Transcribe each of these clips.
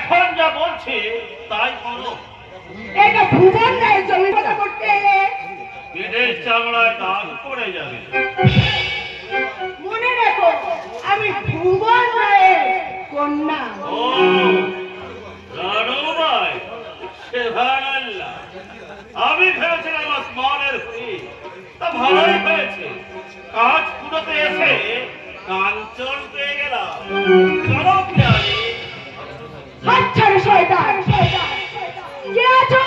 এখন যা বলছি তাই করো। এটা ভুবন রায়ের জমি কথা করতে এলে পেটের চামড়ায় দাগ পড়ে যাবে। মনে রেখো আমি ভুবন রায়ের কন্যা। ও রানুবাই, সুবহানাল্লাহ। আমি ভেবেছিলাম আসমানের হরি। তা ভালোই হয়েছে, কাজ কুড়োতে এসে কাঞ্চন পেয়ে গেলাম। চলো প্যারি। হাতছাড়া শয়তান, কে আছো?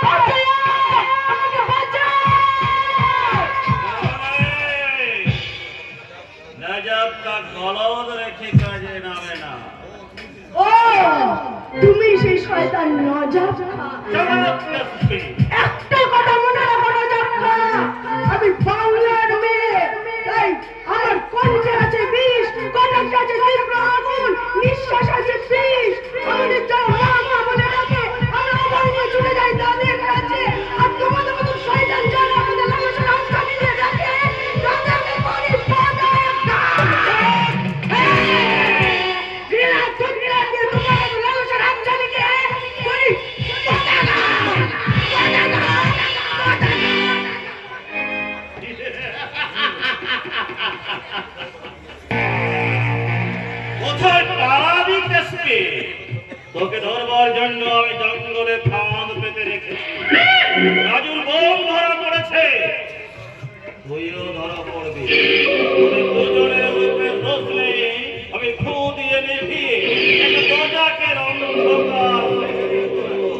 বাঁচাও! আমাকে বাঁচাও! নজব কা গলদ রেখে কাজে নামে না। ও তুমি সেই শয়তান নজর খা। জবরদস্তি। একটা কথা মনে রাখো নজর খা, আমি বাংলার মেয়ে, তাই আমার কণ্ঠে আছে বিষ, কণ্ঠে আছে তীব্র আগুন, নিঃশ্বাস আছে বিষ। আমাদের যারা মা মনে রাখে আমরা অভয় নিয়ে ছুটে যাই তাদের কাছে, আর তোমাদের মতো শয়তান যারা আমাদের লালসা রাস্তা নিয়ে রাখে তাদেরকে করি বাধা। ঘৃণা ঘৃণা দিয়ে তোমাদের লালসা রামজানিকে করি বাধা। কোথায় পালাবি কেসকে? তোকে ধরবার জন্য আমি জঙ্গলে ফাঁদ পেতে রেখেছি। রাজুর বোম ধরা পড়েছে, তুইও ধরা পড়বি। তোদের দুজনের মুখে দোষ নেই, আমি ফু দিয়ে নিভিয়ে একটা দোজাকের অন্ধকার তৈরি করবো।